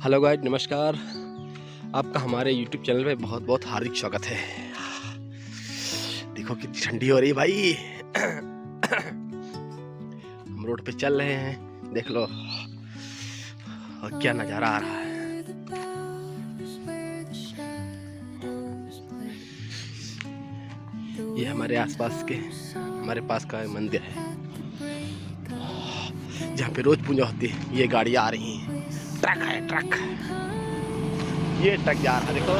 Hello guys, नमस्कार। आपका हमारे यूट्यूब चैनल पे बहुत बहुत हार्दिक स्वागत है। देखो कितनी ठंडी हो रही है भाई। हम रोड पे चल रहे हैं, देख लो और क्या नज़ारा आ रहा है। ये हमारे आसपास के हमारे पास का मंदिर है जहाँ पे रोज पूजा होती है। ये गाड़ियाँ आ रही हैं, ट्रक है, ट्रक। ये ट्रक जा रहा है, देखो।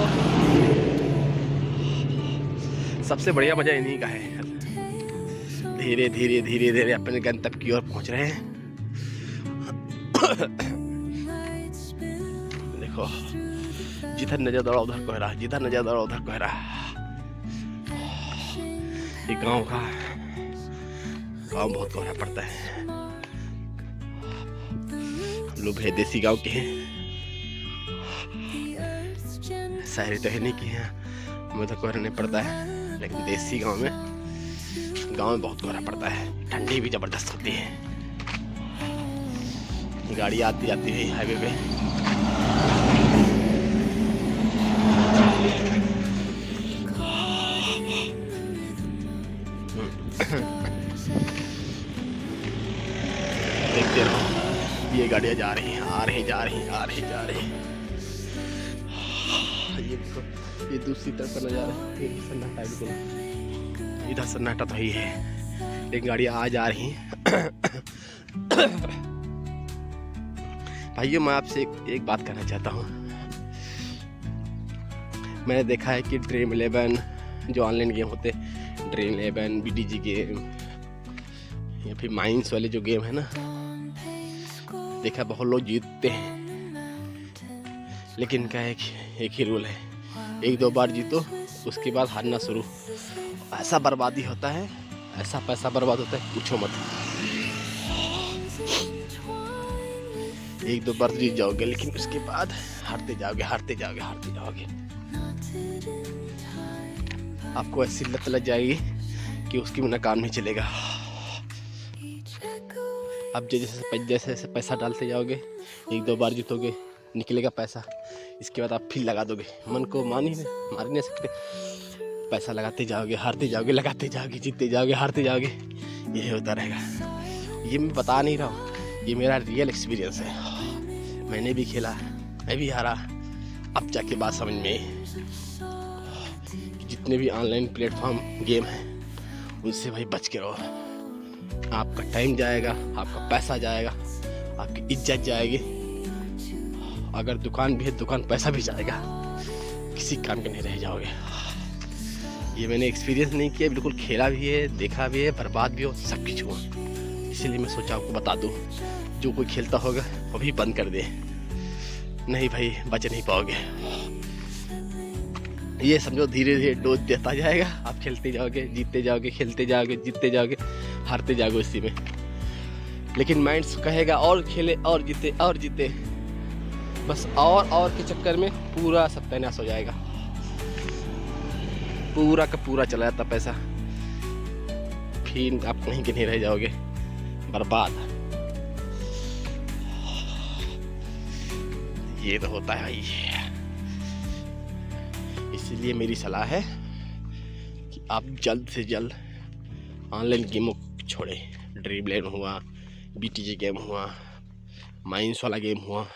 सबसे बढ़िया मजा इन्हीं का है। धीरे धीरे धीरे धीरे अपने गंतव्य की ओर पहुंच रहे हैं। देखो, जिधर नजर दौड़ा उधर कोहरा, जिधर नजर दौड़ा उधर कोहरा। ये गांव बहुत कोहरा पड़ता है। हम लोग है देसी गांव के हैं, शहरी तो है नहीं कि हैं, हमें तो कोहरा नहीं पड़ता है। लेकिन देसी गांव में बहुत कोहरा पड़ता है। ठंडी भी जबरदस्त होती है। गाड़ी आती जाती है हाईवे पे। देखते रहो, ये गाड़ियाँ जा रही हैं, आ रही जा रही हैं, आ रही जा रही हैं। ये देखो, ये दूसरी तरफ का नजारा है। ये सन्नाटा है बिल्कुल, इधर सन्नाटा तो ही है, लेकिन गाड़ियाँ आ जा रही हैं। भाइयों, मैं आपसे एक बात कहना चाहता हूँ। मैंने देखा है कि ड्रीम 11 जो ऑनलाइन गेम होते हैं, ड्रीम 11 BDG गेम या फिर माइंस वाले जो गेम है ना, देखा बहुत लोग जीतते हैं। लेकिन क्या है, एक ही रूल है, एक दो बार जीतो, उसके बाद हारना शुरू। ऐसा बर्बादी होता है, ऐसा पैसा बर्बाद होता है, पूछो मत। एक दो बार जीत जाओगे, लेकिन उसके बाद हारते जाओगे, हारते जाओगे, हारते जाओगे। आपको ऐसी लत लग जाएगी कि उसकी बिना काम नहीं चलेगा। आप जैसे जैसे पैसा डालते जाओगे, एक दो बार जीतोगे, निकलेगा पैसा, इसके बाद आप फिर लगा दोगे। मन को मार नहीं सकते। पैसा लगाते जाओगे, हारते जाओगे, लगाते जाओगे, जीतते जाओगे, हारते जाओगे। यही होता रहेगा। ये मैं बता नहीं रहा हूँ, ये मेरा रियल एक्सपीरियंस है। मैंने भी खेला, मैं भी हारा। अब जाके बात समझ में आई। जितने भी ऑनलाइन प्लेटफॉर्म गेम हैं, उनसे भाई बच के रहो। आपका टाइम जाएगा, आपका पैसा जाएगा, आपकी इज्जत जाएगी। अगर दुकान भी है, दुकान पैसा भी जाएगा, किसी काम के नहीं रह जाओगे। ये मैंने एक्सपीरियंस नहीं किया, बिल्कुल खेला भी है, देखा भी है, बर्बाद भी हो, सब कुछ हुआ। इसीलिए मैं सोचा आपको बता दूं, जो कोई खेलता होगा वो भी बंद कर दे। नहीं भाई, बच नहीं पाओगे। ये समझो, धीरे धीरे डोज देता जाएगा। आप खेलते जाओगे, जीतते जाओगे, खेलते जाओगे, जीतते जाओगे, हारते जाओगे इसी में। लेकिन माइंड्स कहेगा और खेले और जीते और जीते। बस और के चक्कर में पूरा सत्यानाश हो जाएगा। पूरा का पूरा चला जाता पैसा, फिर आप कहीं के नहीं रह जाओगे, बर्बाद। ये तो होता है भाई। इसीलिए मेरी सलाह है कि आप जल्द से जल्द ऑनलाइन गेमों को छोड़ें। ड्रीम 11 हुआ, BTG गेम हुआ, माइंस वाला गेम हुआ,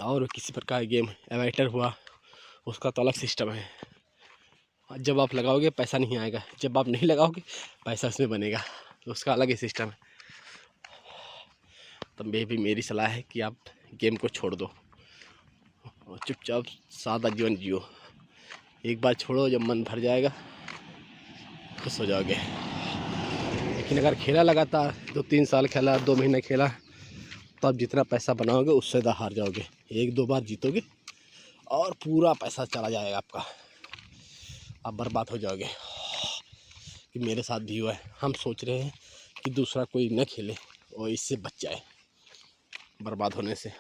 और किसी प्रकार का गेम, एवाइटर हुआ, उसका तो अलग सिस्टम है। जब आप लगाओगे पैसा नहीं आएगा, जब आप नहीं लगाओगे पैसा उसमें बनेगा, तो उसका अलग ही सिस्टम है। तो मेरी सलाह है कि आप गेम को छोड़ दो और चुपचाप सादा जीवन जियो। एक बार छोड़ो, जब मन भर जाएगा खुश हो जाओगे। लेकिन अगर खेला लगातार 2-3 साल खेला, 2 महीने खेला, तो आप जितना पैसा बनाओगे उससे ज़्यादा हार जाओगे। एक दो बार जीतोगे और पूरा पैसा चला जाएगा आपका, आप बर्बाद हो जाओगे। कि मेरे साथ भी हुआ है। हम सोच रहे हैं कि दूसरा कोई न खेले और इससे बच जाए बर्बाद होने से।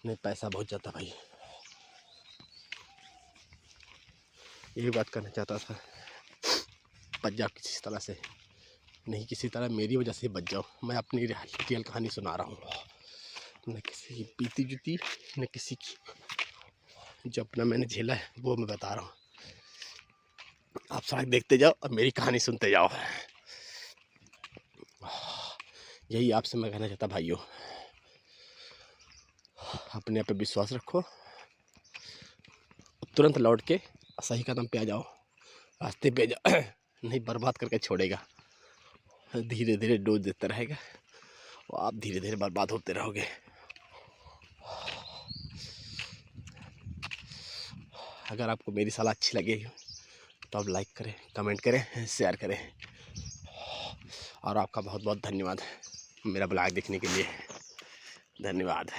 नहीं, पैसा बहुत जाता भाई। यही बात करना चाहता था। बच जाओ किसी तरह से। नहीं किसी तरह मेरी वजह से बच जाओ। मैं अपनी रियल कहानी सुना रहा हूँ, न किसी की बीती जुती, न किसी की, जो अपना मैंने झेला है वो मैं बता रहा हूँ। आप सड़क देखते जाओ और मेरी कहानी सुनते जाओ। यही आपसे मैं कहना चाहता भाइयों, अपने आप पे विश्वास रखो, तुरंत लौट के सही कदम पे आ जाओ, रास्ते पे जाओ। नहीं बर्बाद करके छोड़ेगा, धीरे धीरे डोज देता रहेगा और आप धीरे धीरे बर्बाद होते रहोगे। अगर आपको मेरी सलाह अच्छी लगे तो आप लाइक करें, कमेंट करें, शेयर करें। और आपका बहुत बहुत धन्यवाद मेरा ब्लॉग देखने के लिए। धन्यवाद।